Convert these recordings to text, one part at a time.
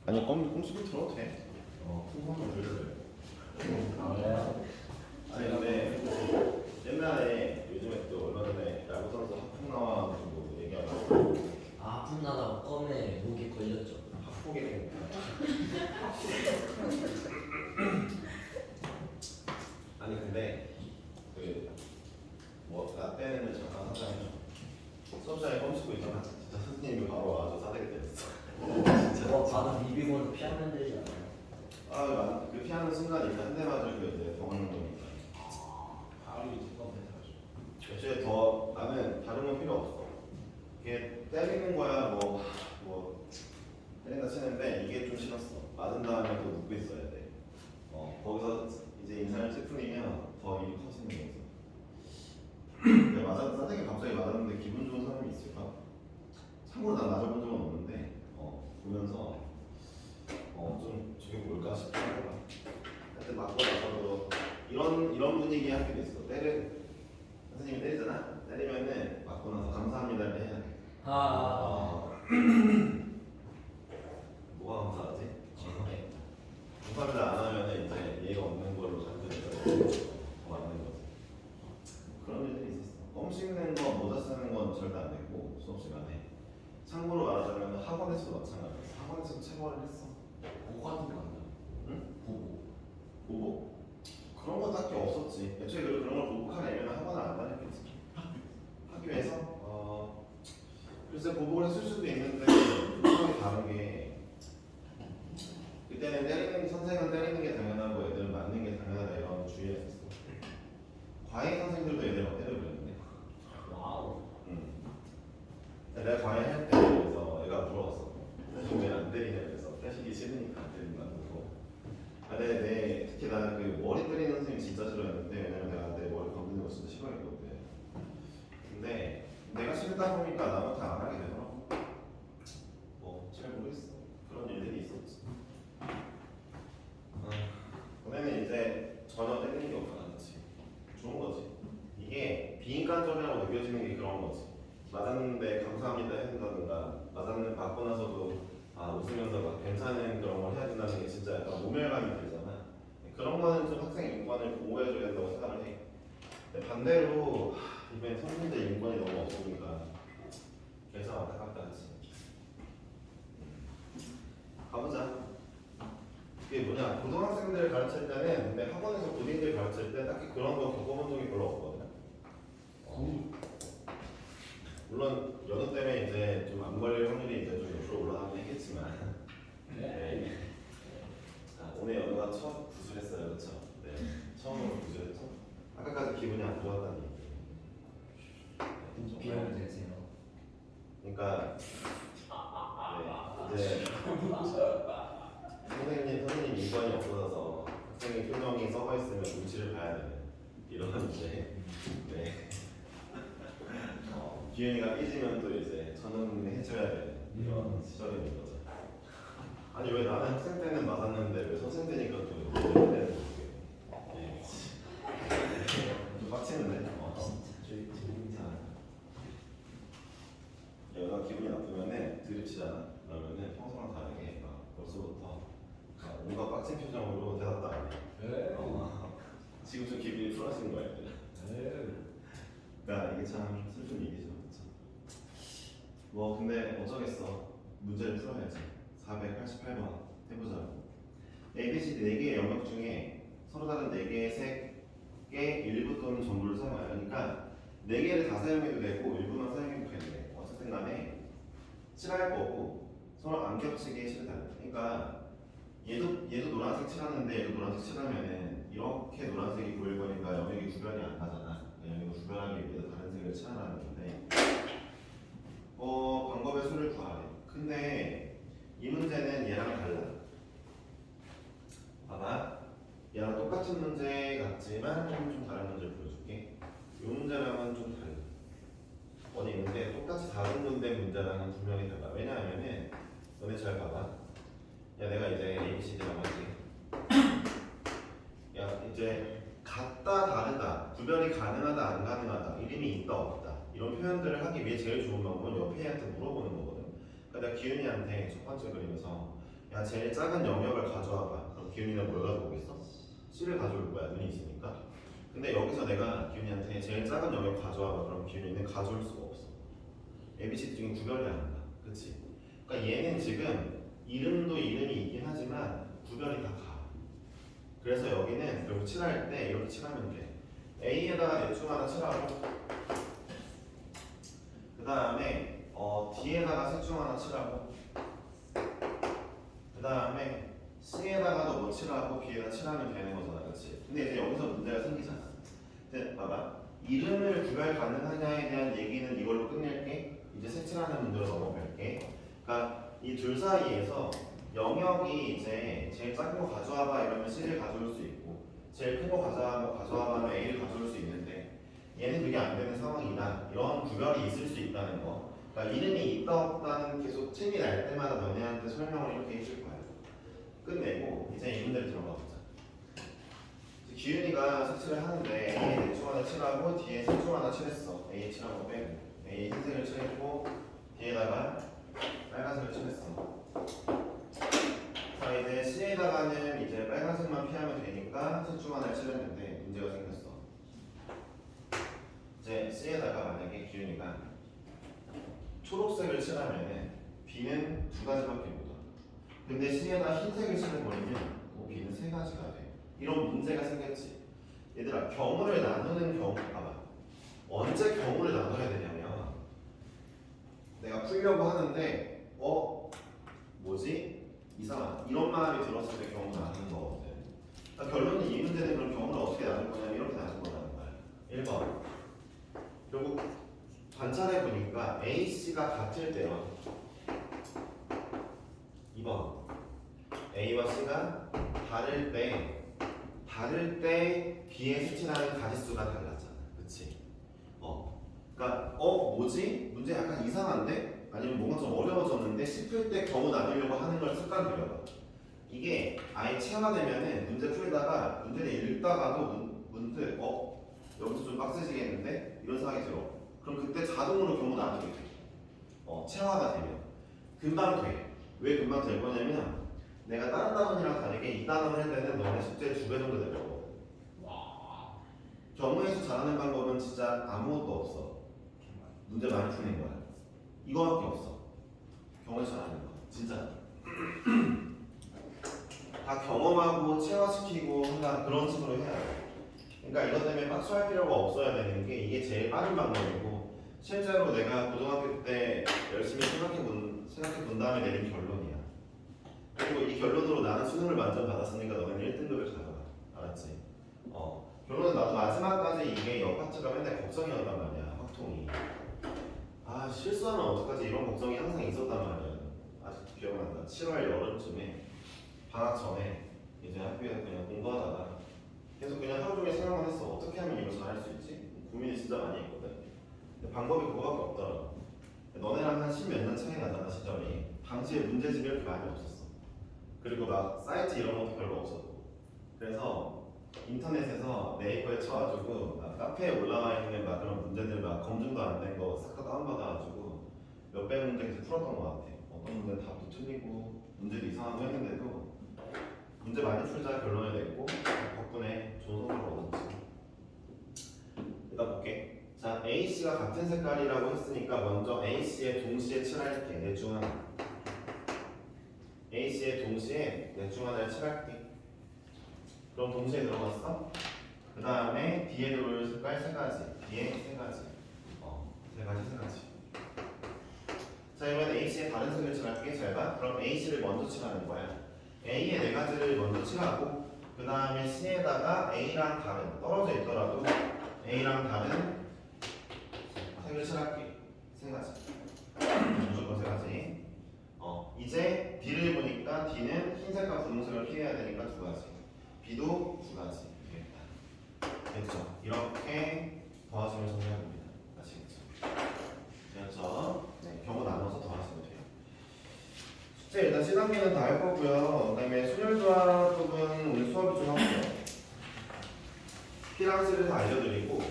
아니 꼼수도 들어도 돼. 풍선을 들려줘요. 아, 그래요? 아니 근데 옛날에 요즘에 또 얼마 전에 야구 선수 하품 나와가지고 얘기하고 아픔 나다가 껌에 목에 걸렸죠. 학폭에 아니 근데 그뭐 라떼는 잠깐 하자면 수업장에 껌 씹고 있잖아. 진짜 선생님이 바로 와서 싸대기 때렸어. 저거 바로 비비고는 피하면 되지 않아요? 그 피하는 순간 일단 한 대 맞으고 이제 병원을 보니까 바로 이제 껌 뱉어가지고. 애초에 더 나는 다른 건 필요 없어. 이게 때리는 거야 뭐 때린다 치는데 이게 좀 싫었어. 맞은 다음에 또 눕고 있어야 돼. 거기서 이제 인상을 찌푸리면 더 일이 커지는 거지. 근데 싸대기 갑자기 맞았는데 기분 좋은 사람이 있을까? 참고로 난 맞아본 적은 없는데 보면서 좀 저게 뭘까 싶긴 하더라. 하여튼 맞고 나서도 이런 분위기 하기도 있어. 선생님이 때리잖아. 때리면은 맞고 나서 감사합니다를 해야 돼. 뭐가 감사하지? 감사합니다 안 하면은 이제 예의가 없는 걸로 간주돼서 맞는 거지. 그런 일들이 있었어. 껌 씹는 거, 모자 쓰는 건 절대 안 됐고 수업 시간에. 참고로 말하자면 학원에서도 마찬가지였어. 학원에서도 체벌을 했어. 보고 같은 거 아니야? 응? 보고. 보복? 그런 거 딱히 없었지. 애초에 그런 걸 보복하려면 학원을 안 다녔겠지. 학교에서? 글쎄 보복을 했을 수도 있는데 상황이 다른 게 그때는 선생은 때리는 게 당연하고 애들은 맞는 게 당연하다 이런 주의였었어. 과외 선생들도 애들 막 때려버렸는데. 와우. 내가 과외 할때 그래서 애가 물어봤어. 선생님 왜 안 때리냐 그래서 때리기 싫으니까 안 때린다고. 근데 특히 나는 그 머리 때리는 선생님 진짜 싫어했는데 왜냐면 내가 내 머리 건드는 거 진짜 싫어했거든. 근데 내가 싫다 보니까 남한테 안 하게 되더라고. 잘 모르겠어. 그런 일들이 있었지. 너네는 이제 전혀 때리는 게 없잖아, 그렇지? 좋은 거지. 이게 비인간적이라고 느껴지는 게 그런 거지. 맞았는데 감사합니다 해야 된다든가 맞았는데 받고 나서도 웃으면서 막 괜찮은 그런 걸 해야 된다는 게 진짜 약간 모멸감이 들잖아. 그런 거는 좀 학생 인권을 보호해줘야 된다고 생각을 해. 근데 반대로 이번에 선생님들 인권이 너무 없으니까 그래서 안타깝다 하지. 가보자. 그게 뭐냐, 고등학생들 가르칠 때는 근데 학원에서 고딩들 가르칠 때 딱히 그런 거 겪어본 적이 별로 없거든. 물론 연어 때문에 이제 좀 안 걸릴 확률이 이제 좀 옆으로 올라가긴 했겠지만 네. 오늘 연어가 첫 구술했어요, 그렇죠? 네, 처음으로 구술했죠. 아까까지 기분이 안 좋았다니. 비하면 되세요. 그러니까 이제 선생님 인권이 없어져서 학생의 표정이 썩어 있으면 눈치를 봐야 되는 이런 이제 기운이가 삐지면 또 이제 전원을 해줘야 되는 이런 시절이 있는 거죠. 아니 왜 나는 학생 때는 맞았는데 왜 선생 되니까 또 이래야 되는 거지? 좀 빡치는데. 얘가 기분이 나쁘면은 드립치잖아. 그러면은 평소랑 다르게 막 벌써부터 뭔가 빡친 표정으로 대답도 안 해. 지금 좀 기분이 풀어진 거야. 그러니까 이게 참 슬픈 일이죠. 그쵸? 근데 어쩌겠어. 문제를 풀어야지. 488번 해보자고. ABCD 4개의 영역 중에 서로 다른 4개의 색의 일부 또는 전부를 사용하여. 그러니까 4개를 다 사용해도 되고 일부만 사용해도 되는데 어쨌든 간에 칠할 거고 서로 안 겹치게 칠해달라. 그러니까 얘도 노란색 칠하는데 얘도 노란색 칠하면은 이렇게 노란색이 보일 거니까 영역이 구별이 안 가잖아. 영역을 구별하기 위해서 다른 색을 칠하라는 건데 방법의 수를 구하래. 근데 이 문제는 얘랑 달라. 봐봐. 얘랑 똑같은 문제 같지만 좀 다른 문제를 보여줄게. 이 문제랑은 좀 달라. 어디 있는데 똑같이 다른 문제랑은 분명히 달라. 왜냐하면은 너네 잘 봐봐. 야 내가 이제 ABCD라고 하지. 야 이제 같다 다르다 구별이 가능하다 안 가능하다 이름이 있다 없다 이런 표현들을 하기 위해 제일 좋은 방법은 옆에 애한테 물어보는 거거든. 그러니까 내가 기훈이한테 첫 번째 그림에서 야 제일 작은 영역을 가져와봐. 그럼 기훈이는 뭘 가져오겠어? C를 가져올 거야. 눈이 있으니까. 근데 여기서 내가 기훈이한테 제일 작은 영역 가져와봐. 그럼 기훈이는 가져올 수가 없어. ABCD 중에 구별이 안 한다. 그치? 그러니까 얘는 지금 이름도 이름이 있긴 하지만 구별이 다 가. 그래서 여기는 결국 칠할 때 이렇게 칠하면 돼. A에다가 대충 하나 칠하고 그 다음에 D에다가 셋중 하나 칠하고 그 다음에 C에다가도 뭐 칠하고 B에다 칠하면 되는 거잖아. 그치? 근데 이제 여기서 문제가 생기잖아. 근데 봐봐. 이름을 구별 가능하냐에 대한 얘기는 이걸로 끝낼게. 이제 색칠하는 문제로 넘어갈게. 그러니까 이 둘 사이에서 영역이 이제 제일 작은 거 가져와봐 이러면 C를 가져올 수 있고 제일 큰 거 가져와봐 하면 A를 가져올 수 있는데 얘는 그게 안 되는 상황이나 이런 구별이 있을 수 있다는 거. 그러니까 이름이 있다 없다는 계속 책이 날 때마다 너네한테 설명을 이렇게 해줄 거야. 끝내고 이제 이 문제를 들어가 보자. 기윤이가 색칠을 하는데 A에 대충 하나 칠하고 D에 색중 하나 칠했어. A에 칠하고 빼고 A에 흰색을 칠했고 D에다가 빨간색을 칠했어. 자 이제 C에다가는 이제 빨간색만 피하면 되니까 색중 하나를 칠했는데 문제가 생겼어. 이제 C에다가 만약에 기윤이가 초록색을 칠하면은 B는 두 가지밖에 못 와. 근데 C에다 흰색을 칠해버리면 B는 세 가지가 돼. 이런 문제가 생겼지. 얘들아 경우를 나누는 경우 봐봐. 언제 경우를 나눠야 되냐면 내가 풀려고 하는데 뭐지? 이상하다. 이런 마음이 들었을 때 경우 나누는 거거든. 그러니까 결론은 이 문제는 그럼 경우를 어떻게 나눌 거냐면 이렇게 나눌 거라는 거야. 1번 결국 관찰해 보니까 A, C가 같을 때요. 2번 A와 C가 다를 때 B에 색칠하는 가지수가 달랐잖아. 그치? 그러니까 뭐지? 문제 약간 이상한데? 아니면 뭔가 좀 어려워졌는데 싶을 때 경우 나누려고 하는 걸 습관 들여봐. 이게 아예 체화되면은 문제 풀다가 문제를 읽다가도 문제 여기서 좀 빡세지겠는데? 이런 생각이 들어. 그럼 그때 자동으로 경우 나누게 돼. 체화가 되면 금방 돼. 왜 금방 될 거냐면 내가 다른 단원이랑 다르게 2단원 할 때는 너네 숙제 2배 정도 되거든. 경우에서 잘하는 방법은 진짜 아무것도 없어. 문제 많이 푸는 거야. 이거밖에 없어. 경우에서 잘하는 거. 진짜. 다 경험하고 체화시키고 한다 그런 식으로 해야 돼. 그러니까 이것 때문에 빡쳐할 필요가 없어야 되는 게 이게 제일 빠른 방법이고 실제로 내가 고등학교 때 열심히 생각해 본 다음에 내린 결론이야. 그리고 이 결론으로 나는 수능을 만점 받았으니까 너는 1등급을 가져가. 알았지? 결론은 나도 마지막까지 이게 옆파트가 맨날 걱정이었단 말이야. 확통이. 실수하면 어떡하지? 이런 걱정이 항상 있었단 말이야. 아직도 기억난다. 7월 여름쯤에 방학 전에 이제 학교에서 그냥 공부하다가 계속 그냥 하루 종일 생각만 했어. 어떻게 하면 이걸 잘할 수 있지? 고민이 진짜 많이 했거든. 근데 방법이 그거밖에 없더라고. 너네랑 한 10몇 년 차이 나잖아 시절이. 당시에 문제집이 이렇게 많이 없었어. 그리고 막 사이트 이런 것도 별로 없었고. 그래서 인터넷에서 네이버에 쳐가지고 막 카페에 올라와 있는 막 그런 문제들 막 검증도 안 된 거 싹 다 다운받아가지고 몇백 문제 계속 풀었던 것 같아. 어떤 문제는 답도 틀리고 문제도 이상하고 했는데도 문제 많이 풀자 결론을 냈고 덕분에 좋은 성적을 얻었지. 일단 볼게. 자, A씨가 같은 색깔이라고 했으니까 먼저 A씨의 동시에 칠할게. 넷 중 하나. A씨의 동시에 넷 중 하나를 칠할게. 그럼 동시에 들어갔어? 그 다음에 D에 들어올 색깔 세 가지. D에 세 가지. 세 가지. 자, 이번엔 A씨의 다른 색을 칠할게. 잘 봐. 그럼 A씨를 먼저 칠하는 거야. A의 네 가지를 먼저 칠하고 그 다음에 C에다가 A랑 다른 떨어져 있더라도 A랑 다른 색을 칠할게. 세 가지. 무조건 세 가지. 이제 D를 보니까 D는 흰색과 분홍색을 피해야 되니까 두 가지. B도 두 가지. 됐죠? 이렇게 더하시면 정리합니다. 아시겠죠? 됐죠? 네, 경우 나눠서 더하시면 돼요. 숙제 일단 7단계는 다 할 거고요. 그 다음에 순열조합 부분 오늘 수업을 좀 할게요. P랑 C를 다 알려드리고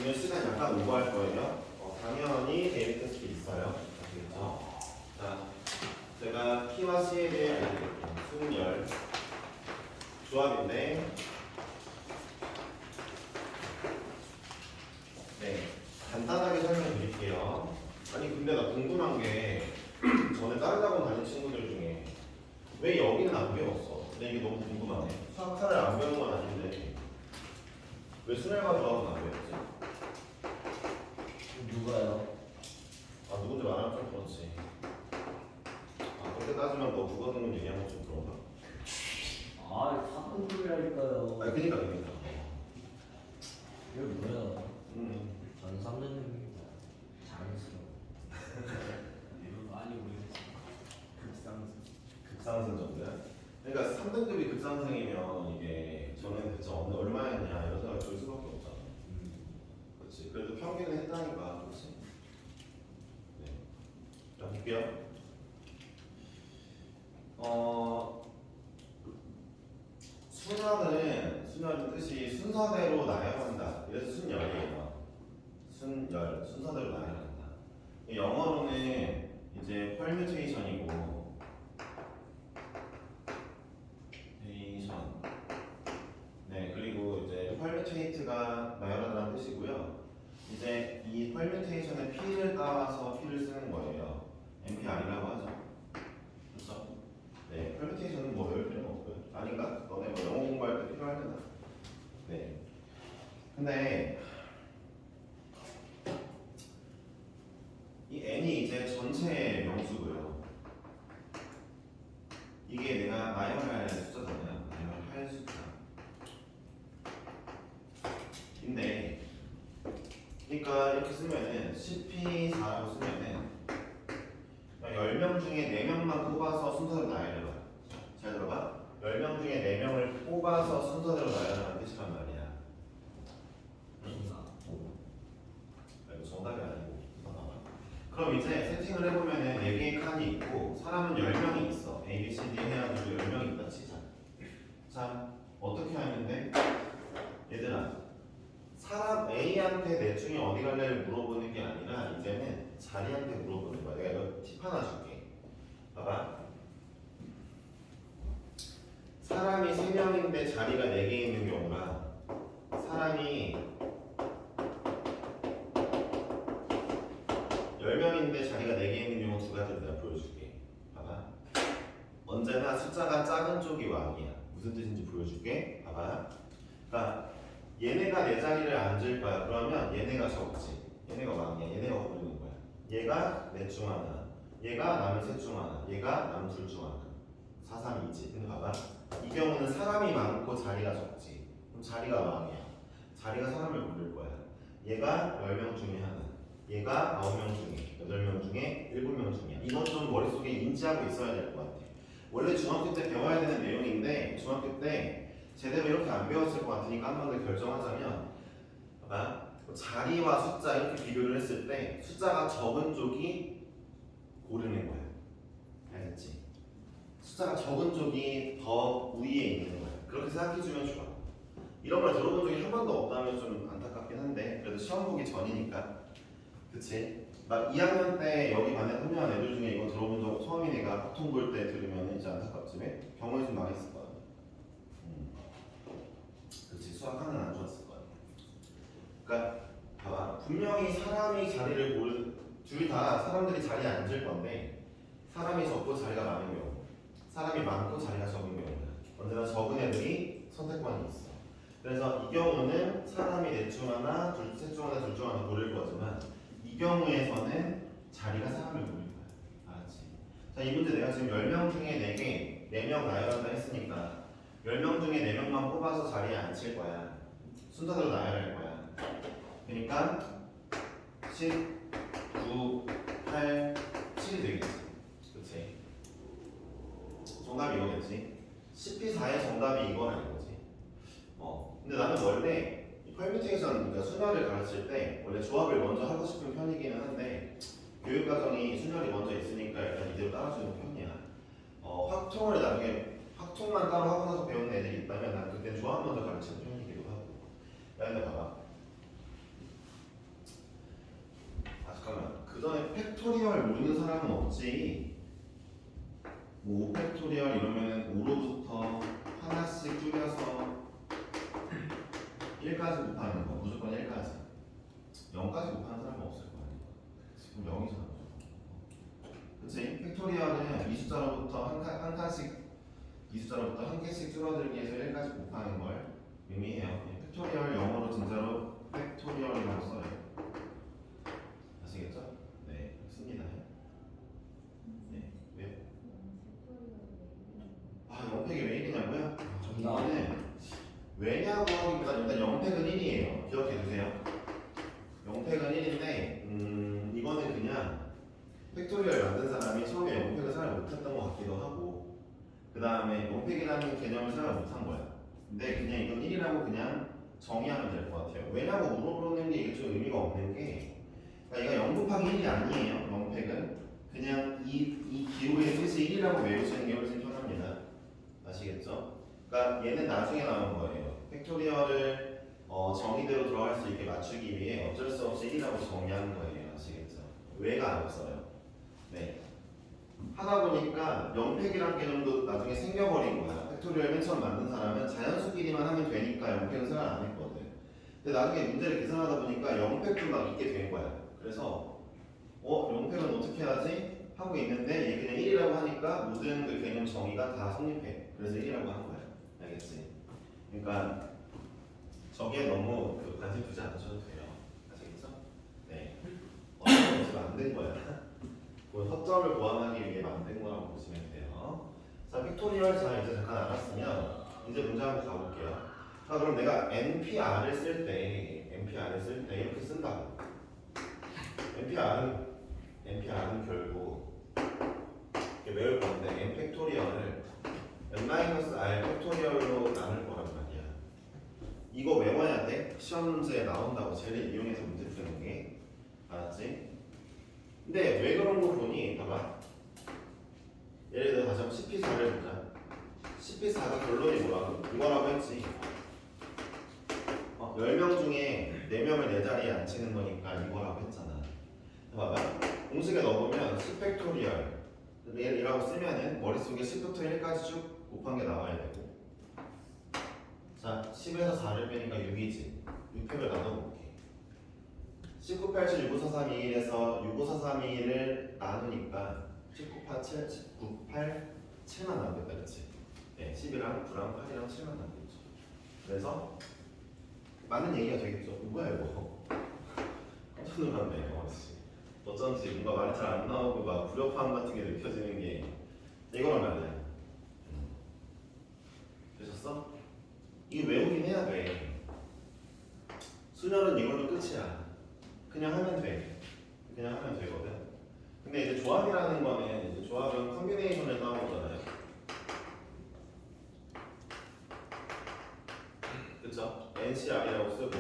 오늘 시간 약간 오버할 거예요. 당연히 데이비 테스트 있어요. 아시겠죠? 자, 제가 P C와 C에 대해 순열 조합인데 네 간단하게 설명드릴게요. 아니 근데 나 궁금한 게 전에 다른 학원 다닌 친구들 중에 왜 여기는 안 배웠어? 근데 이게 너무 궁금하네. 수학사를 안 배운 건 아닌데 왜 순열과 조합은 안 배웠지? 누가요? 아 누군지 말하면 좀 그렇지. 아 그렇게 따지면 너 국어 등급 얘기한 거 좀 그런가? 아, 사건들이라니까요. 아 그니까. 이게 뭐야? 음. 저는 3년입니다. 자연스러워. 이건 많이 오래됐어. 급상승. 급상승 정도야? 그러니까 3등급이 급상승이면 이게 저는 대체 얼마였냐 이런 생각이 들 수밖에 없잖아. 그렇지. 그래도 평균은 했다니까, 그렇지? 네. 자 볼게요. 순열은 뜻이 순서대로 나열한다. 이래서 순열이에요. 순열, 순서대로 나열한다. 영어로는 이제 permutation이고 네, 그리고 이제 permutate가 나열하다는 뜻이고요. 이제 이 permutation의 P를 따와서 P를 쓰는 거예요. MPR이라고 하죠. 그렇죠? 네, permutation은 뭐 외울 필요는 없고요. 아닌가? 너네 뭐 영어 공부할 때 필요할 때나. 네. 근데 이 n이 이제 전체 명수고요. 이게 내가 나열할 숫자잖아요. 나열할 숫자. 인데, 그러니까 이렇게 쓰면은 CP4라고 쓰면은 10명 중에 4명만 뽑아서 순서대로 나열해봐. 잘 들어봐. 10명 중에 4명을 뽑아서 순서대로 나열하는 뜻이란 말이야. 이거 정답이 아니고. 그럼 이제 세팅을 해보면은 4개의 칸이 있고 사람은 10명이 있어. A, B, C, D 해가지고 10명이 있다 치자. 자, 어떻게 하는데? 얘들아, 사람 A한테 넷 중에 어디 갈래를 물어보는 게 아니라 이제는 자리한테 물어보는 거야. 내가 이거 팁 하나 줄게. 봐봐. 사람이 3명인데 자리가 4개 있는 경우랑 사람이 10명인데 자리가 4개 있는 경우 두 가지를 내가 보여줄게. 봐봐. 언제나 숫자가 작은 쪽이 왕이야. 무슨 뜻인지 보여줄게. 봐봐. 그러니까 얘네가 내 자리를 앉을 거야. 그러면 얘네가 적지. 얘네가 왕이야. 얘네가 고르는 거야. 얘가 넷 중 하나. 얘가 남은 셋 중 하나. 얘가 남은 둘 중 하나. 4, 3, 2지. 근데 봐봐. 이 경우는 사람이 많고 자리가 적지. 그럼 자리가 왕이야. 자리가 사람을 고를 거야. 얘가 10명 중에 하나. 얘가 9명 중에, 8명 중에, 7명 중이야. 이건 좀 머릿속에 인지하고 있어야 될 것 같아. 원래 중학교 때 배워야 되는 내용인데 중학교 때 제대로 이렇게 안 배웠을 것 같으니까 한 번 더 결정하자면 봐봐. 자리와 숫자 이렇게 비교를 했을 때 숫자가 적은 쪽이 고르는 거야. 알겠지? 숫자가 적은 쪽이 더 우위에 있는 거야. 그렇게 생각해주면 좋아. 이런 걸 들어본 적이 한 번도 없다면 좀 안타깝긴 한데 그래도 시험 보기 전이니까 그치? 막 2학년 때 여기 반에 합류한 애들 중에 이거 들어본 적 처음인 애가 보통 볼 때 들으면 이제 안타깝지 왜? 경험이 좀 많이 있을 거야. 그치? 수학하는 안 좋았을 거야. 그러니까 봐봐. 분명히 사람이 자리를 고른 둘이 다 사람들이 자리에 앉을 건데 사람이 적고 자리가 많은 경우 사람이 많고 자리가 적은 경우는 언제나 적은 애들이 선택권이 있어. 그래서 이 경우는 사람이 넷 중 하나, 셋 중 하나, 둘 중 하나 고를 거지만 이 경우에서는 자리가 사람을 고를 거야. 알았지? 자, 이 문제 내가 지금 10명 중에 4개, 4명 나열한다 했으니까 10명 중에 4명만 뽑아서 자리에 앉힐 거야. 순서대로 나열할 거야. 그러니까 10, 9, 8, 7이 되겠지. 그치? 정답이 이거겠지? CP4의 정답이 이거라는 거지. 근데 나는 원래 퍼뮤테이션, 그러니까 순열을 가르칠 때 원래 조합을 먼저 하고 싶은 편이기는 한데 교육과정이 순열이 먼저 있으니까 일단 이대로 따라주는 편이야. 확통을 나중에 확통만 따로 하고 나서 배우는 애들이 있다면 난 그때 조합 먼저 가르치는 편이기도 하고. 근데 봐봐. 잠깐만. 그 전에 팩토리얼 모르는 사람은 없지. 뭐 5팩토리얼 이러면은 5로부터 하나씩 줄여서 1까지 곱하는 거 무조건 1까지 0까지 곱하는 사람은 없을 거 아니야. 지금 0이잖아. 그치? 팩토리얼은 이 숫자로부터 한 칸씩 이 숫자로부터 한 개씩 줄어들기 위해서 1까지 곱하는 걸 의미해요. 팩토리얼 영어로 진짜로 팩토리얼이라고 써요. 아시겠죠? 네, 씁니다. 네, 왜요? 아, 0팩이 왜 1이냐고요? 이거는 왜냐고 하기보다 일단 0팩은 1이에요. 기억해두세요. 0팩은 1인데 이거는 그냥 팩토리얼 만든 사람이 처음에 0팩을 생각 못했던 것 같기도 하고 그 다음에 0팩이라는 개념을 생각 못한 거야. 근데 그냥 이건 1이라고 그냥 정의하면 될 것 같아요. 왜냐고 물어보는 게 이게 좀 의미가 없는 게 그러니까 얘가 0 곱하기 1이 아니에요. 0팩은 그냥 이 기호의 뜻이 1이라고 외우시는 게 훨씬 편합니다. 아시겠죠? 그러니까 얘는 나중에 나온 거예요. 팩토리얼을 정의대로 들어갈 수 있게 맞추기 위해 어쩔 수 없이 1이라고 정의하는 거예요. 아시겠죠? 왜가 안 없어요. 네. 하다 보니까 0팩이란 개념도 나중에 생겨버린 거야. 팩토리얼 맨 처음 만든 사람은 자연수끼리만 하면 되니까 0팩은 생각 안 했거든. 근데 나중에 문제를 계산하다 보니까 0팩도 막 있게 된 거야. 그래서 0팩은 어떻게 하지? 하고 있는데 얘 그냥 1이라고 하니까 모든 그 개념 정의가 다 성립해. 그래서 1이라고 하는 거야. 알겠지? 그러니까 저기에 너무 관심 두지 않으셔도 돼요. 아시겠죠? 네. 어떻게 만든 거야? 그 허점을 보완하기 위해 만든 거라고 보시면 돼요. 자, 팩토리얼 자 이제 잠깐 알았으면 이제 문제 한번 가볼게요. 자, 그럼 내가 NPR을 쓸 때 이렇게 쓴다고. NPR은 결국 이렇게 외울 건데 N 팩토리얼을 N-R 팩토리얼로 나눌 거란 말이야. 이거 외워야 돼. 시험 문제에 나온다고 쟤를 이용해서 문제 푸는 게. 알았지? 근데 왜 그런 거 보니 봐봐. 예를 들어 다시 한번 CP4를 보자. CP4가 결론이 뭐라고? 이거라고 했지. 10명 중에 4명을 내 자리에 앉히는 거니까 이거라고 했잖아. 봐봐. 공식에 넣어보면 10팩토리얼이라고 쓰면은 머릿속에 10부터 1까지 쭉 곱한 게 나와야 되고. 자, 10에서 4를 빼니까 6이지. 6팩을 나눠볼게. 1987, 65432에서 65432를 나누니까 1987, 1998, 7만 남겠다, 그치? 네, 10이랑 9랑 8이랑 7만 남겠죠. 그래서 맞는 얘기가 되겠죠. 뭐야 이거? 깜짝 놀랐네. 어쩐지 뭔가 말이 잘 안 나오고 막 불협화음 같은 게 느껴지는 게 이거란 말이야. 되셨어? 이거 외우긴 해야 돼. 수열은 이걸로 끝이야. 그냥 하면 돼. 그냥 하면 되거든. 근데 이제 조합이라는 거는 이제 조합은 컨비네이션을 따오잖아요. 그쵸? NCR이라고 쓰고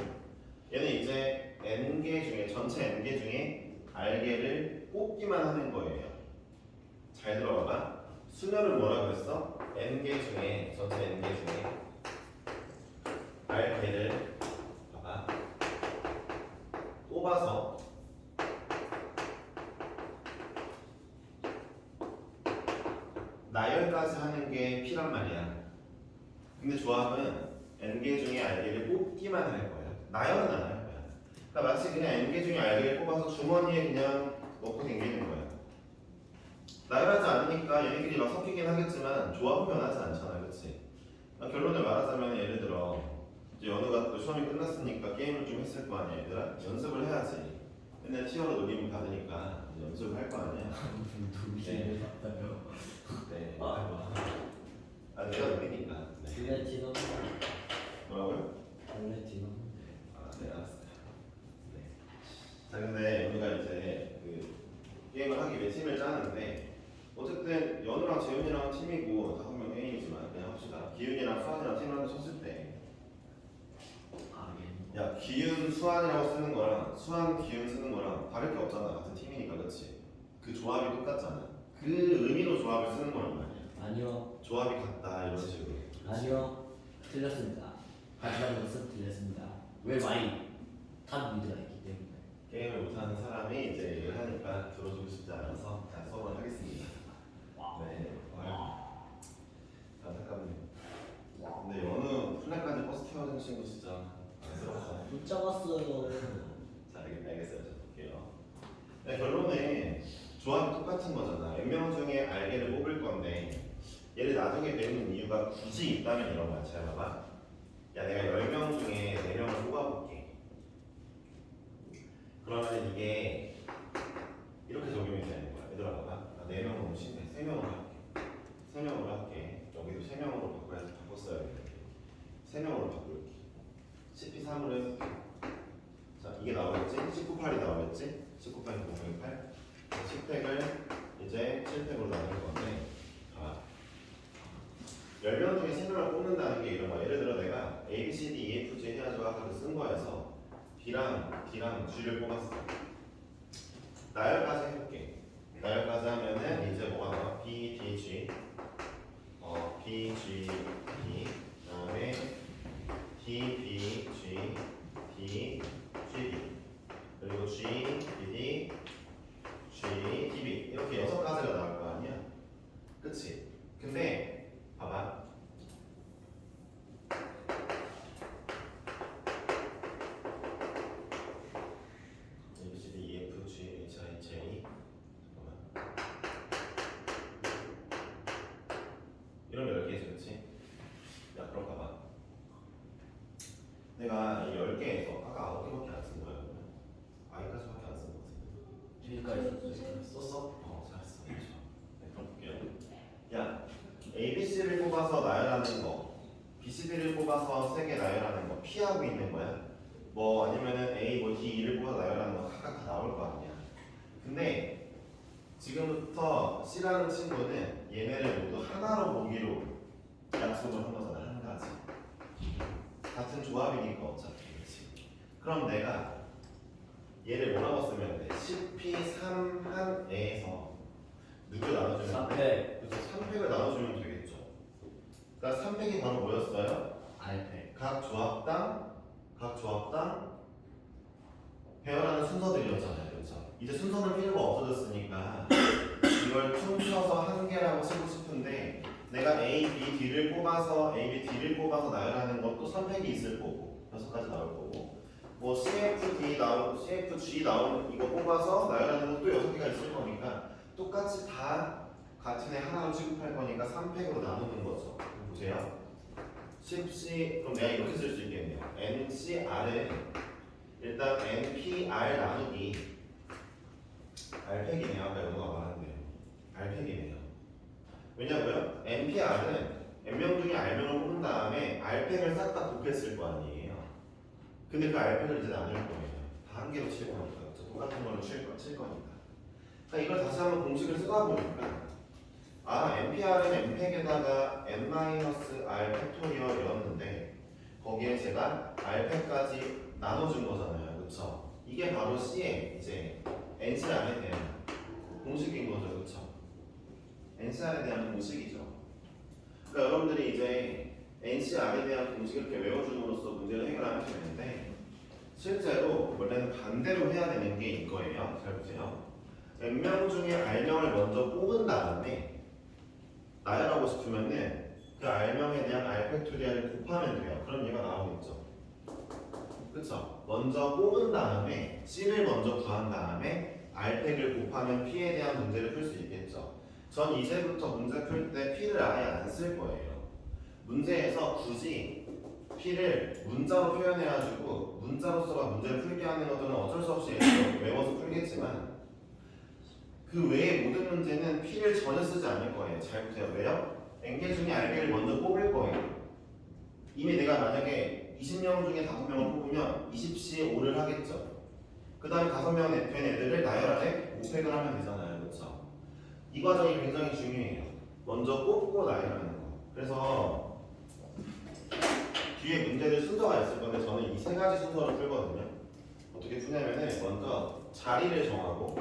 얘는 이제 N개 중에 전체 N개 중에 R개를 뽑기만 하는 거예요. 잘 들어봐봐. 수열은 뭐라 그랬어? N개 중에 전체 N개 중에 R개를 봐봐 뽑아서 나열까지 하는 게 P란 말이야. 근데 조합은 N개 중에 R개를 뽑기만 할 거야. 나열은 안 할 거야. 그러니까 마치 그냥 N개 중에 R개를 뽑아서 주머니에 그냥 넣고 다니는 거야. 나열하지 않으니까 얘네끼리 막 섞이긴 하겠지만 조합은 변하지 않잖아, 그렇지? 그러니까 결론을 말하자면 예를 들어 이제 연우가 또 시험이 끝났으니까 게임을 좀 했을 거 아니야, 얘들아? 연습을 해야지. 맨날 티어로 놀리면 받으니까 이제 연습을 할 거 아니야. 놀리는 같아요. 네. 내가 놀리니까. 네. 플래티넘. 뭐라고요? 플래티넘. 네, 알았어요. 네. 자, 근데 연우가 이제 그 게임을 하기 위해 팀을 짜는데 어쨌든 연우랑 재윤이랑 팀이고 5명 게임이지만 그냥 합시다. 기윤이랑 수환이랑 팀을 쳤을 때 야, 기윤, 수환이라고 쓰는 거랑 수환, 기윤 쓰는 거랑 다를 게 없잖아. 같은 팀이니까, 그렇지? 그 조합이 똑같잖아. 그 의미로 조합을 쓰는 거란 말이야. 아니요. 조합이 같다 이런 식으로. 아니요. 틀렸습니다. 하지만 이것은 틀렸습니다. 왜 Y? 탑 미드가 있기 때문에. 게임을 못하는 사람이 이제 얘기를 하니까 들어주고 싶지 않아서 자, 수업을 하겠습니다. 네, 안타깝네. 근데 연우 플랫까지 버스 태워준 친구 진짜 안쓰럽다. 못 잡았어요. 자, 알겠어요. 자, 볼게요. 네, 결론은 조합이 똑같은 거잖아. 몇 명 중에 알게를 뽑을 건데 얘를 나중에 배우는 이유가 굳이 있다면 이런 거야. 잘 봐봐. 야, 내가 10명 중에 4명을 뽑아볼게. 그러면 이게 이렇게 적용이 되는 거야. 얘들아 봐봐. 나 4명 너무 심해. 3명으로 할게. 3명으로 할게. 여기도 3명으로 바꿨어야 돼. 3명으로 바꿀게. 12,3으로 해볼게. 자, 이게 나오겠지? 19,8이 나오겠지? 19,8이 0.8. 10팩을 이제 7팩으로 나눌 건데, 봐. 10명 중에 3명을 뽑는다는 게 이런 거야. 예를 들어 내가 A, B, C, D, E, F, G 해가지고 아까 쓴 거에서 B랑 D랑 G를 뽑았어. 나열까지 해볼게. 나열까지 하면은 이제 뭐가 나와? B, D, G. B, G, D. 그다음에 D, B, G, D, G, D. 그리고 G, B, D, G, D, B. 이렇게 6가지가 나올 거 아니야? 그치? 근데 봐봐. A, B, C, D, E, F, G, H, I, J. 잠깐만. 이런 10개지, 그치? 야, 그럼 봐봐. 내가 이 10개에서 아까 9개밖에 안 쓴 거야, 그러면? I까지밖에 안 쓴 거 같은데. 여기까지 썼어? 잘했어. 네, 그럼 볼게요. 야, A, B, C를 뽑아서 나열하는 거, B, C, D를 뽑아서 3개 나열하는 거 피하고 있는 거야. 뭐 아니면은 A, 뭐 D, E를 뽑아서 나열하는 거 각각 다 나올 거 아니야. 근데 지금부터 C라는 친구는 얘네를 모두 하나로 보기로 약속을 한 거잖아. 한 가지. 같은 조합이니까 어차피. 그렇지. 그럼 내가 얘를 뭐라고 쓰면 돼? 10P3한에서 누구 나눠주면 돼? 3팩 그래서 3팩을 나눠주면 되겠죠. 그러니까 3팩이 바로 뭐였어요? 알팩 각 조합당 배열하는 순서들이었잖아요. 그렇죠? 이제 순서는 필요가 없어졌으니까 이걸 퉁쳐서 한 개라고 치고 싶은데 내가 A, B, D를 뽑아서 A, B, D를 뽑아서 나열하는 것도 3팩이 있을 거고 6가지 나올 거고 뭐 CFD CFG 나오는 이거 뽑아서 나열하는 것도 6개가 있을 거니까 똑같이 다 같은 애 하나로 취급할 거니까 3팩으로 나누는 거죠. 보세요. 10C 그럼 내가 이렇게 쓸 수 있겠네요. NCR은 일단 NPR 나누기 R팩이네요. 아까 영어가 말한대요. R팩이네요. 왜냐고요? NPR은 N명 중에 R명을 뽑은 다음에 R팩을 싹 다 곱했을 거 아니에요. 근데 그 R팩을 이제 나눌 거예요. 다 한 개로 칠 거니까. 똑같은 걸로 칠 거니까. 그러니까 이걸 다시 한번 공식을 쓰다 보니까 NPR은 N팩에다가 N-R 팩토리얼이었는데 거기에 제가 R팩까지 나눠준 거잖아요. 그쵸? 이게 바로 C의 이제 NCR에 대한 공식인 거죠. 그쵸? NCR에 대한 공식이죠. 그러니까 여러분들이 이제 NCR에 대한 공식을 이렇게 외워줌으로써 문제를 해결하면 되는데 실제로 원래는 반대로 해야 되는 게 이거예요. 잘 보세요. N명 중에 R명을 먼저 뽑은 다음에 나열하고 싶으면은 그 R명에 대한 R팩토리얼을 곱하면 돼요. 그럼 얘가 나오겠죠. 그쵸? 먼저 뽑은 다음에 C를 먼저 구한 다음에 R팩을 곱하면 P에 대한 문제를 풀 수 있겠죠. 전 이제부터 문제 풀 때 P를 아예 안 쓸 거예요. 문제에서 굳이 P를 문자로 표현해가지고 문자로서가 문제를 풀게 하는 것들은 어쩔 수 없이 외워서 풀겠지만 그 외의 모든 문제는 P를 전혀 쓰지 않을 거예요. 잘 보세요. 왜요? N개 중에 R개를 먼저 뽑을 거예요. 이미 내가 만약에 20명 중에 5명을 뽑으면 20C에 5를 하겠죠. 그 다음에 5명 된 애들을 나열하되 5팩을 하면 되잖아요. 그렇죠? 이 과정이 굉장히 중요해요. 먼저 뽑고 나열하는 거. 그래서 뒤에 문제들 순서가 있을 건데 저는 이 3가지 순서로 풀거든요. 어떻게 푸냐면은 먼저 자리를 정하고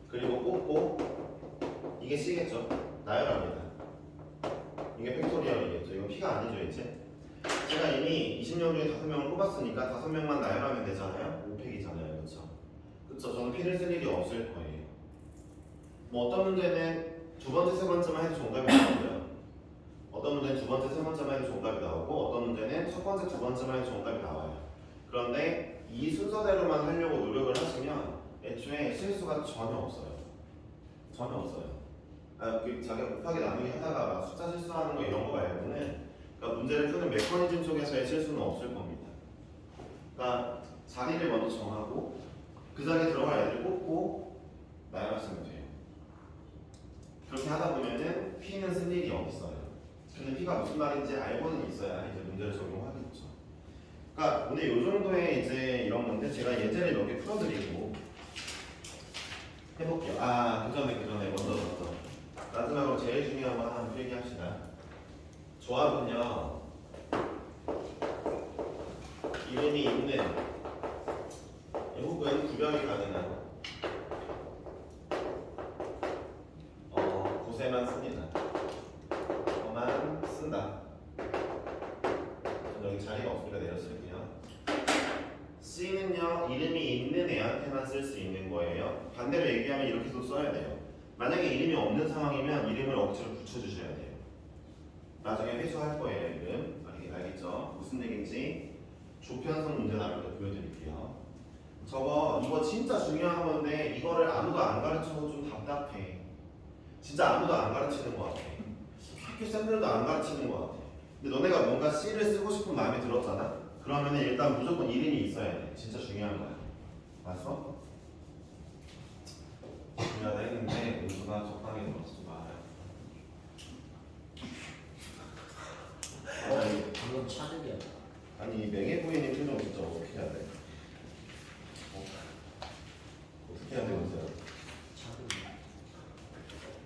그리고 뽑고 이게 C겠죠? 나열합니다. 이게 팩토리얼이겠죠? 이건 P가 아니죠 이제? 제가 이미 20명 중에 5명을 뽑았으니까 5명만 나열하면 되잖아요? 5팩이잖아요. 그쵸? 그쵸? 저는 P를 쓸 일이 없을 거예요. 뭐 어떤 문제는 두 번째, 세 번째만 해도 정답이 나오고요. 어떤 문제는 두 번째, 세 번째만 해도 정답이 나오고 어떤 문제는 첫 번째, 두 번째만 해도 정답이 나와요. 그런데 이 순서대로만 하려고 노력을 하시면 애초에 실수가 전혀 없어요. 전혀 없어요. 자기가 곱하기 나누기 하다가 막 숫자 실수하는 거 이런 거 말고는 그러니까 문제를 푸는 메커니즘 쪽에서의 실수는 없을 겁니다. 그러니까 자리를 먼저 정하고 그 자리에 들어갈 애들 꽂고 나열하시면 돼요. 그렇게 하다 보면은 P는 쓸 일이 없어요. 근데 P가 무슨 말인지 알고는 있어야 이제 문제를 적용하겠죠. 그러니까 오늘 이 정도의 이제 이런 건데 제가 예제를 몇 개 풀어드리고 해볼게요. 그 전에 먼저 마지막으로 제일 중요한 거 하나 풀기 합시다. 조합은요 이름이 있는 혹은 구별이 가능한 곳에만 씁니다. 만 쓴다. 여기 자리가 없으니까 내려 쓸게요. C는요 이름이 있는 애한테만 쓸 수 있는 거예요. 반대로 얘기하면 이렇게도 써야 돼요. 만약에 이름이 없는 상황이면 이름을 억지로 붙여주셔야 돼요. 나중에 회수할 거예요. 이름 알겠죠? 무슨 얘기인지 조편성 문제 나올 때 보여드릴게요. 이거 진짜 중요한 건데 이거를 아무도 안 가르쳐서 좀 답답해. 진짜 아무도 안 가르치는 것 같아. 학교 쌤들도 안 가르치는 것 같아. 근데 너네가 뭔가 C를 쓰고 싶은 마음이 들었잖아? 그러면 일단 무조건 이름이 있어야 돼. 진짜 중요한 거야. 알았어? 중요하다 했는데 은수가 적당히 들었어. 말아요. 방금 차들이었다. 아니 맹해 보이는 표정 진짜 어떻게 해야 돼? 어떻게 해야 돼 은수야? 차들.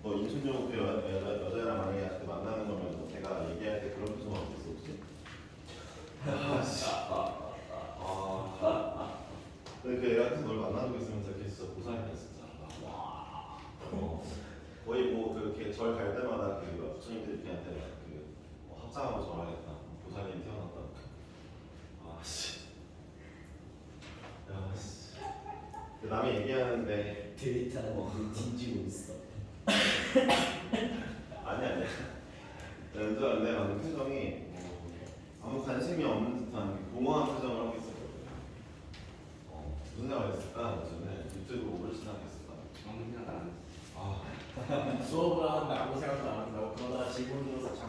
너 인천용 그 여자랑 만약에 만나는 거면 내가 얘기할 때 그런 표정 어땠어 혹시? 근데 그 애한테 널 만나고 있으면 걔 진짜 고사했다 진짜. 거의 뭐 그렇게 절 갈 때마다 그 부처님들이 걔한테 합장하고 절하겠다. 고사님이 태어났다. 남이 얘기하는데 데이터는 뒤지고 있어. 아니야. 연주할 때 방금 표정이 아무 관심이 없는 듯한 공허한 표정을 하고 있었거든요. 무슨 생각을 했을까? 저는 유튜브 뭘 시작했을까? 아무 생각 안 했어. 수업을 한다 아무 생각도 안 한다고 그러다가 질문 들어서 참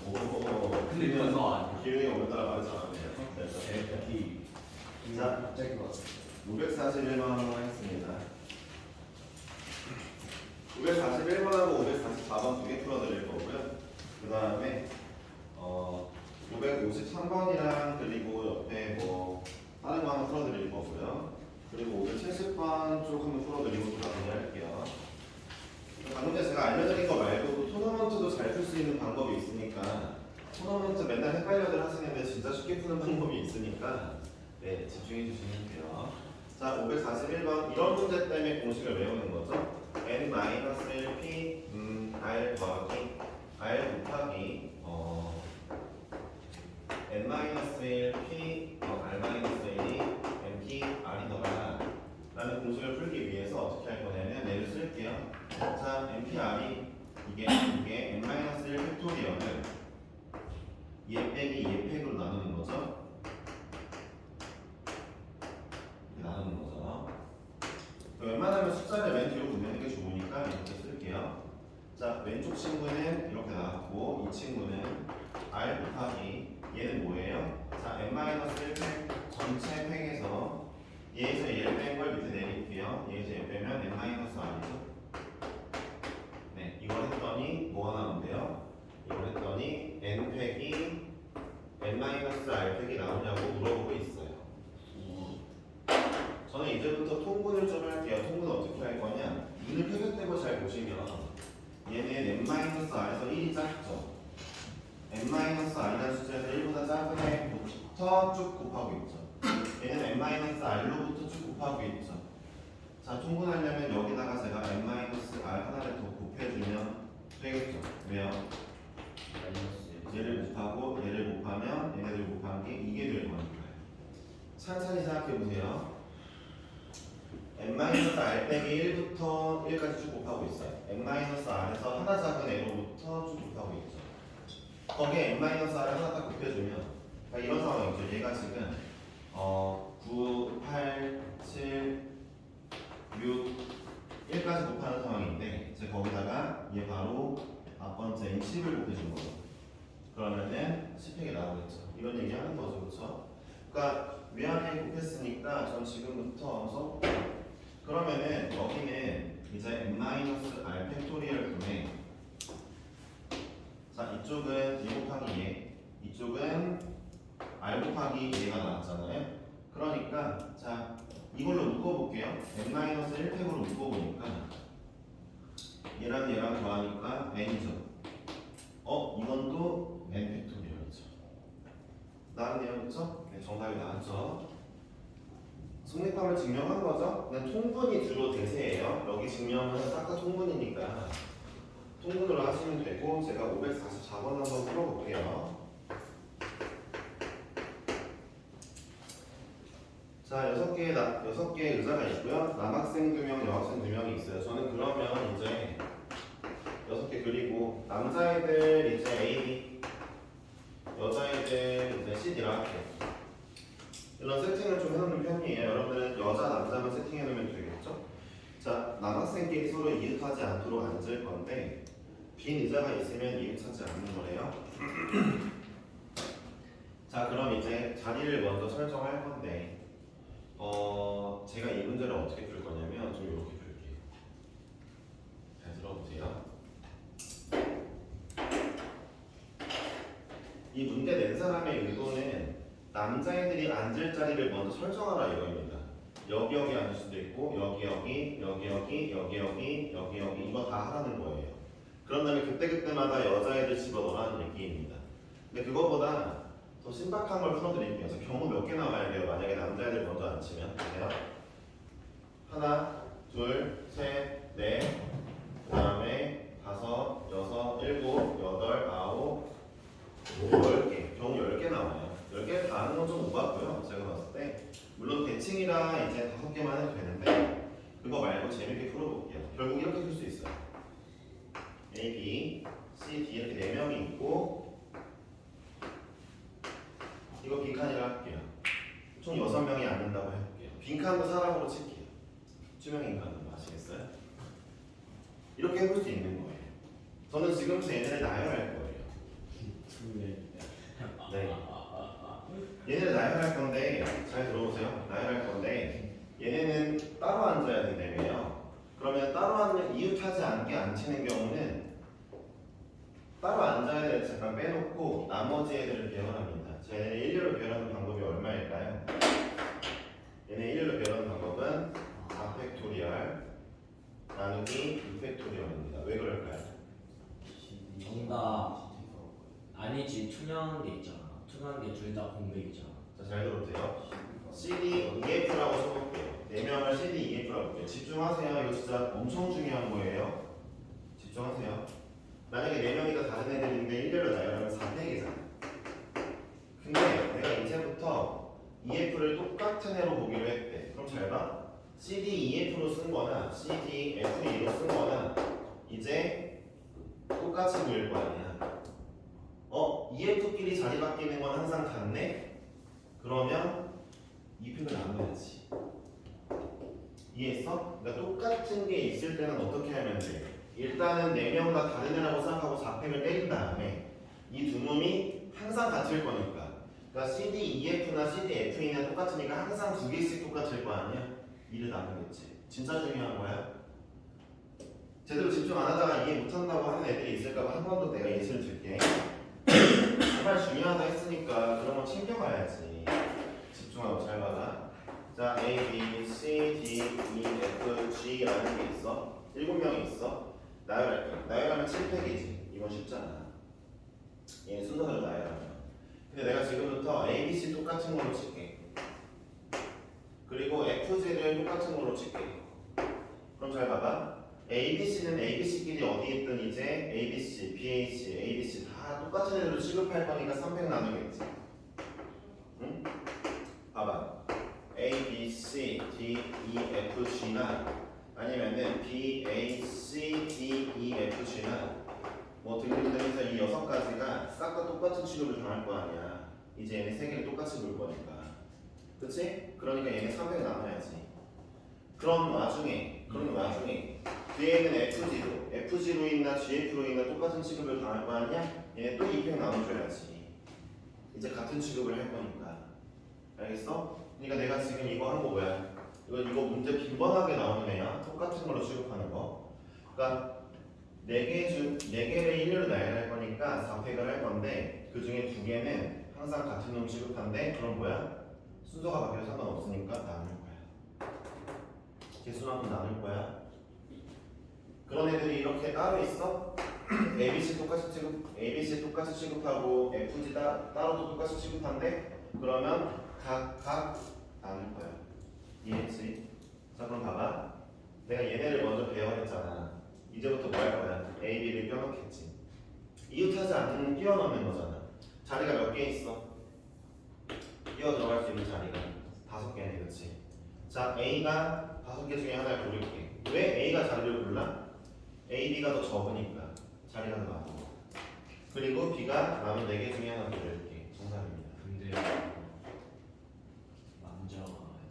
못하고. 근데 그건 너 아니야. 기운이가 오늘따라 말을 잘하네요. 자, 갑자기 왔어. 541번 한번 하겠습니다. 541번하고 544번 두 개 풀어드릴 거고요. 그 다음에 553번이랑 그리고 옆에 뭐 다른 거 하나 풀어드릴 거고요. 그리고 570번 쪽 한번 풀어드리고 또 마무리할게요. 방금 전에 제가 알려드린 거 말고도 토너먼트도 잘 풀 수 있는 방법이 있으니까 토너먼트 맨날 헷갈려들 하시는데 진짜 쉽게 푸는 방법이 있으니까 네, 집중해 주시면 돼요. 자, 541번 이런 문제 때문에 공식을 외우는 거죠. n-1p r 더하기 r 곱하기 n-1p r-1이 np r이 더하다 라는 공식을 풀기 위해서 어떻게 할 거냐면 얘를 쓸게요. 자, np r이 이게 n-1 팩토리얼을 얘 빼기 얘 팩으로 나누는 거죠. 나누는 거죠. 웬만하면 숫자를 맨 뒤로 보내는 게 좋으니까 이렇게 쓸게요. 자, 왼쪽 친구는 이렇게 나왔고 이 친구는 r 곱하기 얘는 뭐예요? 자, n-1 팩 전체 팩에서 얘에서 얘를 뺀 걸 밑에 내릴게요. 얘에서 얘 빼면 n-r이죠. 네, 이걸 했더니 뭐가 나온대요? 이걸 했더니 n 팩이 n-r 팩이 나오냐고 물어보고 있어요. 저는 이제부터 통분을 좀 할게요. 통분은 어떻게 할 거냐? 눈을 펴격대고 잘 보시면 얘는 n-r에서 1이 작죠. n-r이라는 숫자에서 1보다 작은 애부터 쭉 곱하고 있죠. 얘는 n-r로부터 쭉 곱하고 있죠. 자, 통분하려면 여기다가 제가 n-r 하나를 더 곱해주면 되겠죠. 왜요? 얘를 곱하고 얘를 곱하면 얘네들 곱한 게 이게 될 거니까요. 천천히 생각해 보세요. n-r 빼기 1부터 1까지 쭉 곱하고 있어요. n-r에서 하나 작은 애로부터 쭉 곱하고 있죠. 거기에 n-r을 하나 딱 곱해주면 이런 상황이죠. 얘가 지금 9, 8, 7, 6, 1까지 곱하는 상황인데 이제 거기다가 얘 바로 앞번째인 10을 곱해준 거죠. 그러면은 10팩이 나오겠죠. 이런 얘기 하는 거죠. 그렇죠? 그러니까 위안에 곱했으니까 전 지금부터 써볼게요. 그러면은 여기는 이제 n-r 팩토리얼 분의 자 이쪽은 1 곱하기 얘 이쪽은 r 곱하기 얘가 나왔잖아요. 그러니까 자 이걸로 묶어볼게요. n-1팩으로 묶어보니까 얘랑 얘랑 더하니까 n이죠. 이건 또 n 팩토리얼이죠. 나왔네요. 그쵸? 네, 정답이 나왔죠. 성립함을 증명한 거죠. 그냥 통분이 주로 대세예요. 여기 증명은 싹 다 통분이니까 통분으로 하시면 되고 제가 544번 한번 풀어볼게요. 자, 6개의 의자가 있고요. 남학생 2명, 여학생 2명이 있어요. 저는 그러면 이제 6개 그리고 남자애들 이제 A, B, 여자애들 이제 C, D라 할게요. 이런 세팅을 좀 해놓는 편이에요. 여러분들은 여자, 남자만 세팅해놓으면 되겠죠? 자, 남학생끼리 서로 이웃하지 않도록 앉을 건데 빈 의자가 있으면 이웃하지 않는 거래요. 자, 그럼 이제 자리를 먼저 설정할 건데 제가 이 문제를 어떻게 풀 거냐면 좀 이렇게 풀게요. 잘 들어보세요. 이 문제 낸 사람의 의도는 남자애들이 앉을 자리를 먼저 설정하라 이거입니다. 여기 앉을 수도 있고 여기 이거 다 하라는 거예요. 그런 다음에 그때마다 여자애들 집어넣으라는 얘기입니다. 근데 그거보다 더 신박한 걸 풀어드릴게요. 그래서 경우 몇 개 나와야 돼요. 만약에 남자애들 먼저 앉히면 보세요. 하나, 둘, 셋, 넷, 그 다음에 5, 6, 7, 8, 9, 10개. 경우 10개 나와요. 10개 다 하는 건 좀 오바고요. 제가 봤을 때 물론 대칭이라 이제 5개만 해도 되는데 그거 말고 재밌게 풀어볼게요. 결국 이렇게 풀 수 있어요. A, B, C, D 이렇게 4명이 있고 이거 빈칸이라 할게요. 총 6명이 앉는다고 해볼게요. 빈칸도 사람으로 칠게요. 투명 인간으로 아시겠어요? 이렇게 해볼 수 있는 거예요. 저는 지금부터 얘네를 나열할 거예요. 네. 얘네를 나열할 건데 잘 들어보세요. 나열할 건데 얘네는 따로 앉아야 된다며요. 그러면 따로 앉는 이웃하지 않게 앉히는 경우는 따로 앉아야 될 잠깐 빼놓고 나머지 애들을 배열합니다. 자, 얘네 일렬로 배열하는 방법이 얼마일까요? 얘네 일렬로 배열하는 방법은 4팩토리얼 나누기 6팩토리얼입니다. 왜 그럴까요? 정답 아니지. 투명한 게 있잖아. 투명한 게 둘 다 공백이잖아. 자, 잘 들어보세요. CD, EF라고 써볼게요. 4명을 CD, EF라고 볼게요. 집중하세요. 이거 진짜 엄청 중요한 거예요. 집중하세요. 만약에 4명이 다 다른 애들인데 일렬로 나열하면 4팩이잖아. 근데 내가 이제부터 EF를 똑같은 애로 보기로 했대. 그럼 잘 봐. CD, EF로 쓴 거나 CD, FE로 쓴 거나 이제 똑같이 보일 거 아니야. EF끼리 자리 바뀌는 건 항상 같네? 그러면 EF를 나눠야지. 이해했어? 그러니까 똑같은 게 있을 때는 어떻게 하면 돼? 일단은 4명 다 다른 애라고 생각하고 4팩을 때린 다음에 이 두 놈이 항상 같을 거니까. 그러니까 CD, EF나 CD, FE는 똑같으니까 항상 2개씩 똑같을 거 아니야? 이를 나누겠지. 진짜 중요한 거야. 제대로 집중 안 하다가 이해 못한다고 하는 애들이 있을까봐 한 번 더 내가 예시를 들게. 정말 중요하다 했으니까 그런 거 챙겨가야지. 집중하고 잘 봐라. 자, A, B, C, D, E, F, G라는 게 있어. 7명이 있어. 나열할 거야. 나열하면 7팩이지. 이건 쉽잖아. 얘 순서대로 나열하면. 근데 내가 지금부터 A, B, C 똑같은 걸로 칠게. 그리고 F, G를 똑같은 걸로 칠게. 그럼 잘 봐봐. A, B, C는 A, B, C끼리 어디 있든 이제 A, B, C, B, A, C, A, B, C 다 똑같은 애들로 취급할 거니까 3팩 나누겠지. 응? 봐봐. A, B, C C, D, E, F, G나 아니면은 B, A, C, D, E, F, G나 뭐 등등등 해서 이 6가지가 싹 다 똑같은 취급을 당할 거 아니야. 이제 얘네 3개를 똑같이 볼 거니까. 그치? 그러니까 얘네 300 나눠야지. 그런 와중에 뒤에 있는 FG로 FG로 있나 GF로 있나 똑같은 취급을 당할 거 아니야? 얘네 또 200 나눠줘야지. 이제 같은 취급을 할 거니까. 알겠어? 그러니까 내가 지금 이거 한 거 뭐야? 이거 문제 빈번하게 나오는 애야. 똑같은 걸로 취급하는 거. 그러니까 4개를 일렬로 나열할 거니까 4팩을 할 건데 그 중에 2개는 항상 같은 놈 취급한데 그럼 뭐야? 순서가 바뀌어도 상관없으니까 나눌 거야. 개수만큼 나눌 거야. 그런 애들이 이렇게 따로 있어? ABC 똑같이 취급하고 FG 따로도 똑같이 취급한데 그러면 각 나눌 거야. 이해했지? 자 그럼 봐봐. 내가 얘네를 먼저 배열했잖아. 이제부터 뭐 할 거야? A, B를 껴넣겠지. 이웃하지 않는 끼워 넣는 거잖아. 자리가 몇 개 있어? 끼워 들어갈 수 있는 자리가 5개네, 그렇지? 자, A가 5개 중에 하나를 고를게. 왜 A가 자리를 골라? A, B가 더 적으니까 자리가 더 많아. 그리고 B가 남은 4개 중에 하나 고를게. 정답입니다. 근데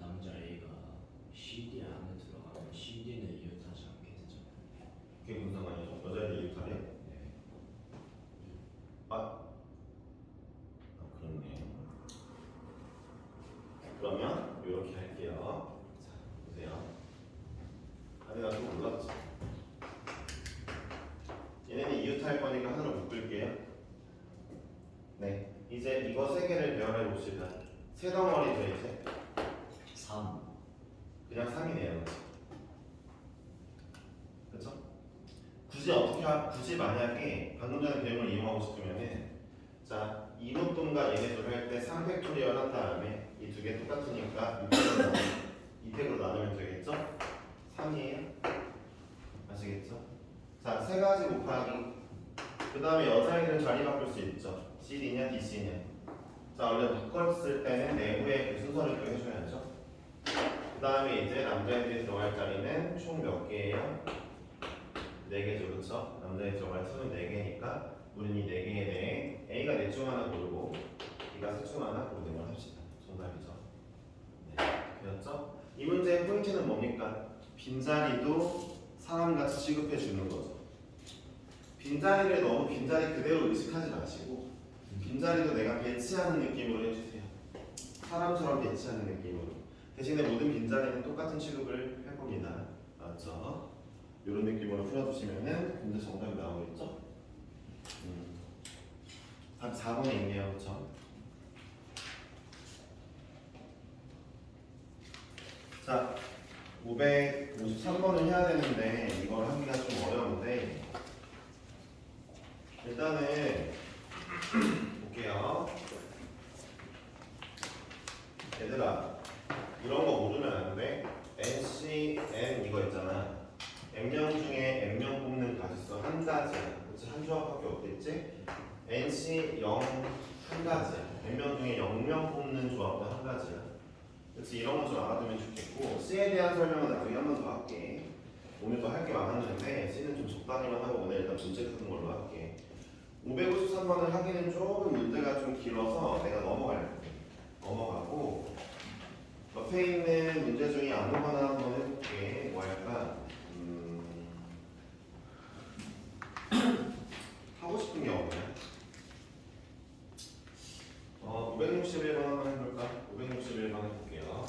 남자 A가 CD 안에 들어가면 CD는 이웃하지 않게 되잖아요. 그게 무슨 상관이죠? 여자애들 이웃하래? 네. 그렇네. 그러면 이렇게 할게요. 자, 보세요. 아니 나 좀 몰랐지. 얘네는 이웃할 거니까 하나로 묶을게요. 네, 이제 이거 3개를 배열해 봅시다. 세 덩어리죠 이제. 3. 그냥 3이네요. 그렇죠? 굳이 만약에 방금 전에 배운 걸 이용하고 싶으면은 자 이노돈과 얘네들 할 때 3팩토리얼 한 다음에 이 2개 똑같으니까 2팩으로 나누면 되겠죠? 3이에요. 아시겠죠? 자, 3가지 곱하기 그 다음에 여자애들은 자리 바꿀 수 있죠. CD냐 DC냐. 자, 원래 바꿨을 때는 내부에 그 순서를 또 해줘야죠. 그 다음에 이제 남자애들이 들어갈 자리는 총 몇 개예요? 4개죠, 그쵸? 남자애 들어갈 수는 4개니까 우리는 이 4개에 대해 A가 4중 하나 고르고 B가 3중 하나 고르는 걸 합시다. 정답이죠. 네, 되었죠? 이 문제의 포인트는 뭡니까? 빈자리도 사람같이 취급해 주는 거죠. 빈자리를 너무 빈자리 그대로 의식하지 마시고 빈자리도 내가 배치하는 느낌으로 해주세요. 사람처럼 배치하는 느낌으로. 대신에 모든 빈자리는 똑같은 취급을 할 겁니다. 맞죠? 이런 느낌으로 풀어주시면은 문제 정답이 나오겠죠? 답 4번에 있네요. 그렇죠? 자, 553번을 해야 되는데 이걸 하기가 좀 어려운데 일단은 볼게요. 얘들아, 이런 거 모르면 안 돼. NC, N 이거 있잖아. M명 중에 M명 뽑는 가지수 한 가지야. 그렇지? 한 조합밖에 없겠지? NC 0 한 가지야. M명 중에 0명 뽑는 조합도 한 가지야. 그렇지? 이런 거 좀 알아두면 좋겠고 C에 대한 설명은 나중에 한 번 더 할게. 오늘 또 할 게 많았는데 C는 좀 적당히만 하고 오늘 일단 문제 푸는 걸로 할게. 553번을 하기는 조금 문제가 좀 길어서 내가 넘어가고 옆에 있는 문제 중에 아무거나 한번 해볼게. 뭐 할까? 하고 싶은 게 없네. 561번 한번 해볼까? 561번 해볼게요.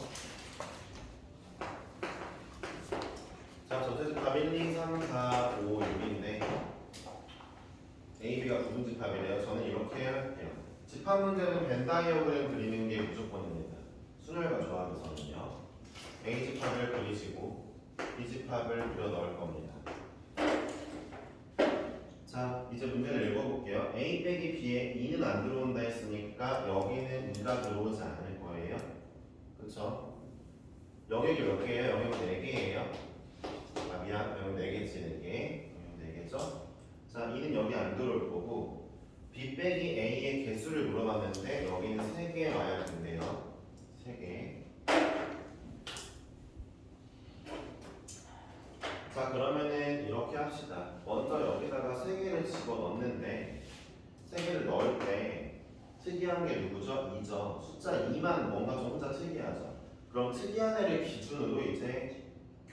자, 전체집합 1, 2, 3, 4, 5, 6인데 A, B가 부분집합이래요. 저는 이렇게 할게요. 집합 문제는 벤 다이어그램 그리는 게 무조건입니다. 순열과 조합에서는요. A 집합을 그리시고 B 집합을 그려 넣을 겁니다. 자, 이제 문제를 읽어볼게요. A 빼기 B에 2는 안 들어온다 했으니까 여기는 2가 들어오지 않을 거예요. 그쵸? 영역이 몇 개예요? 영역 4개예요. 아, 미안. 영역 4개지, 4개. 영역 4개죠? 자, 2는 여기 안 들어올 거고 B 빼기 A의 개수를 물어봤는데 여기는 3개 와야 된대요. 3개. 집어넣는데 세 개를 넣을 때 특이한 게 누구죠? 2죠. 숫자 2만 뭔가 좀 혼자 특이하죠. 그럼 특이한 애를 기준으로 이제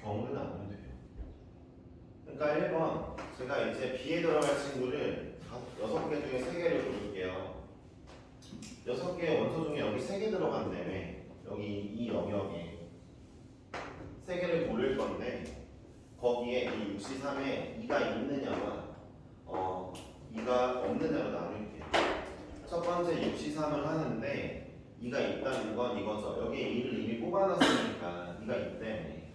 경우를 나누면 돼요. 그러니까 1번 제가 이제 B에 들어갈 친구를 6개 중에 3개를 고를게요. 6개의 원소 중에 여기 3개 들어간다며. 여기 이 영역에 3개를 고를 건데 거기에 이 63에 2가 있느냐와 2가 없느냐로 나눌게요. 첫 번째 63을 하는데 2가 있다는 건 이거죠. 여기에 2를 이미 뽑아놨으니까 2가 있대.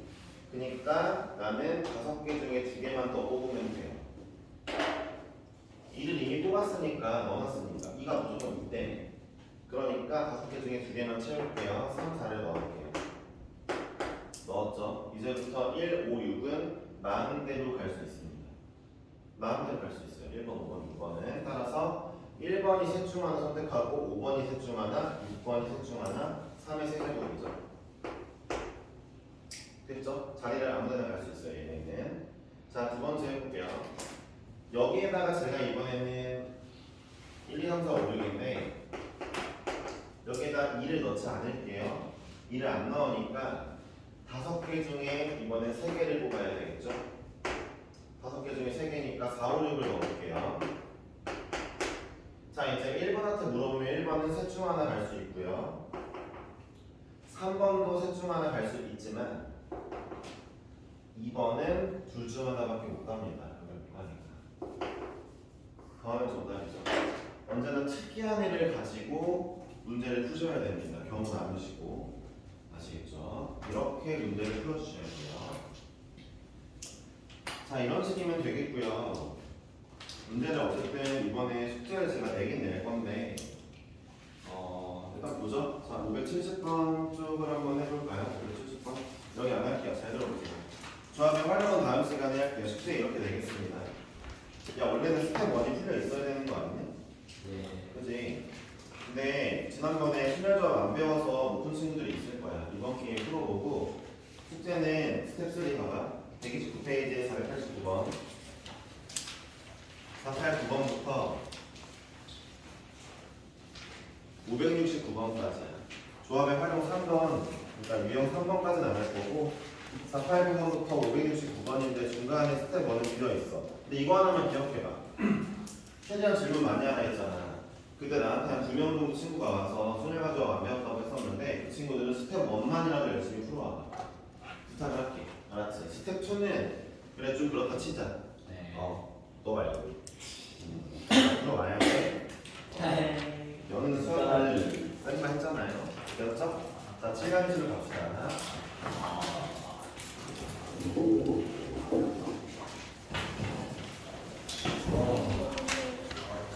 그러니까 나는 5개 중에 2개만 더 뽑으면 돼요. 2를 이미 뽑았으니까 넣어놨으니까 2가 무조건 있대. 그러니까 5개 중에 2개만 채울게요. 3, 4를 넣을게요. 넣었죠? 이제부터 1, 5, 6은 40대로 갈 수 있습니다. 40대로 갈 수 있어요. 1번, 5번, 6번은. 따라서 1번이 셋 중 하나 선택하고 5번이 셋 중 하나, 6번이 셋 중 하나, 3의 세제곱이죠. 됐죠? 자리를 아무데나 갈 수 있어요. 얘네는. 자, 두 번째 해볼게요. 여기에다가 제가 이번에는 1, 2, 3, 4, 5, 6인데 여기에다 2를 넣지 않을게요. 2를 안 넣으니까 5개 중에 이번엔 3개를 뽑아야 되겠죠? 5개 중에 3개니까 4, 5, 6을 넣을게요. 자, 이제 1번한테 물어보면 1번은 셋 중 하나 갈 수 있고요. 3번도 셋 중 하나 갈 수 있지만 2번은 둘 중 하나밖에 못 갑니다. 다음에 정답이죠. 언제나 특이한 애를 가지고 문제를 푸셔야 됩니다. 경우 나누시고. 아시겠죠? 이렇게 문제를 풀어주셔야 돼요. 자, 이런 식이면 되겠고요. 문제를 어쨌든 이번에 숙제를 제가 내긴 낼 건데 일단 보죠. 자, 570번 쪽을 한번 해볼까요? 570번 여기 안 할게요. 잘 들어보세요. 조합의 활용은 다음 시간에 할게요. 숙제 이렇게 되겠습니다. 야, 원래는 스텝 1이 풀려 있어야 되는 거 아니냐? 네. 그지? 근데 지난번에 순열조합 안 배워서 못푼 친구들이 있을 거야. 이번 기회에 풀어보고 숙제는 스텝 3 봐봐. 129페이지에 489번 489번부터 569번까지야. 조합의 활용 3번, 그러니까 유형 3번까지는 안 할 거고 489번부터 569번인데 중간에 스텝 1은 비어있어. 근데 이거 하나만 기억해봐. 최대한 질문 많이 하나 했잖아. 그때 나한테 한 2명 정도 친구가 와서 소녀가 조합 안 배웠다고 했었는데 그 친구들은 스텝 1만이라도 열심히 풀어와봐. 부탁을 할게. 알았지? 스텝 2는 그래 좀 그렇다 치자. 네. 너 말고. 풀어와야 돼. 너는 수업을 쌤만 했잖아요. 배웠죠? 자, 7강시로 갑시다.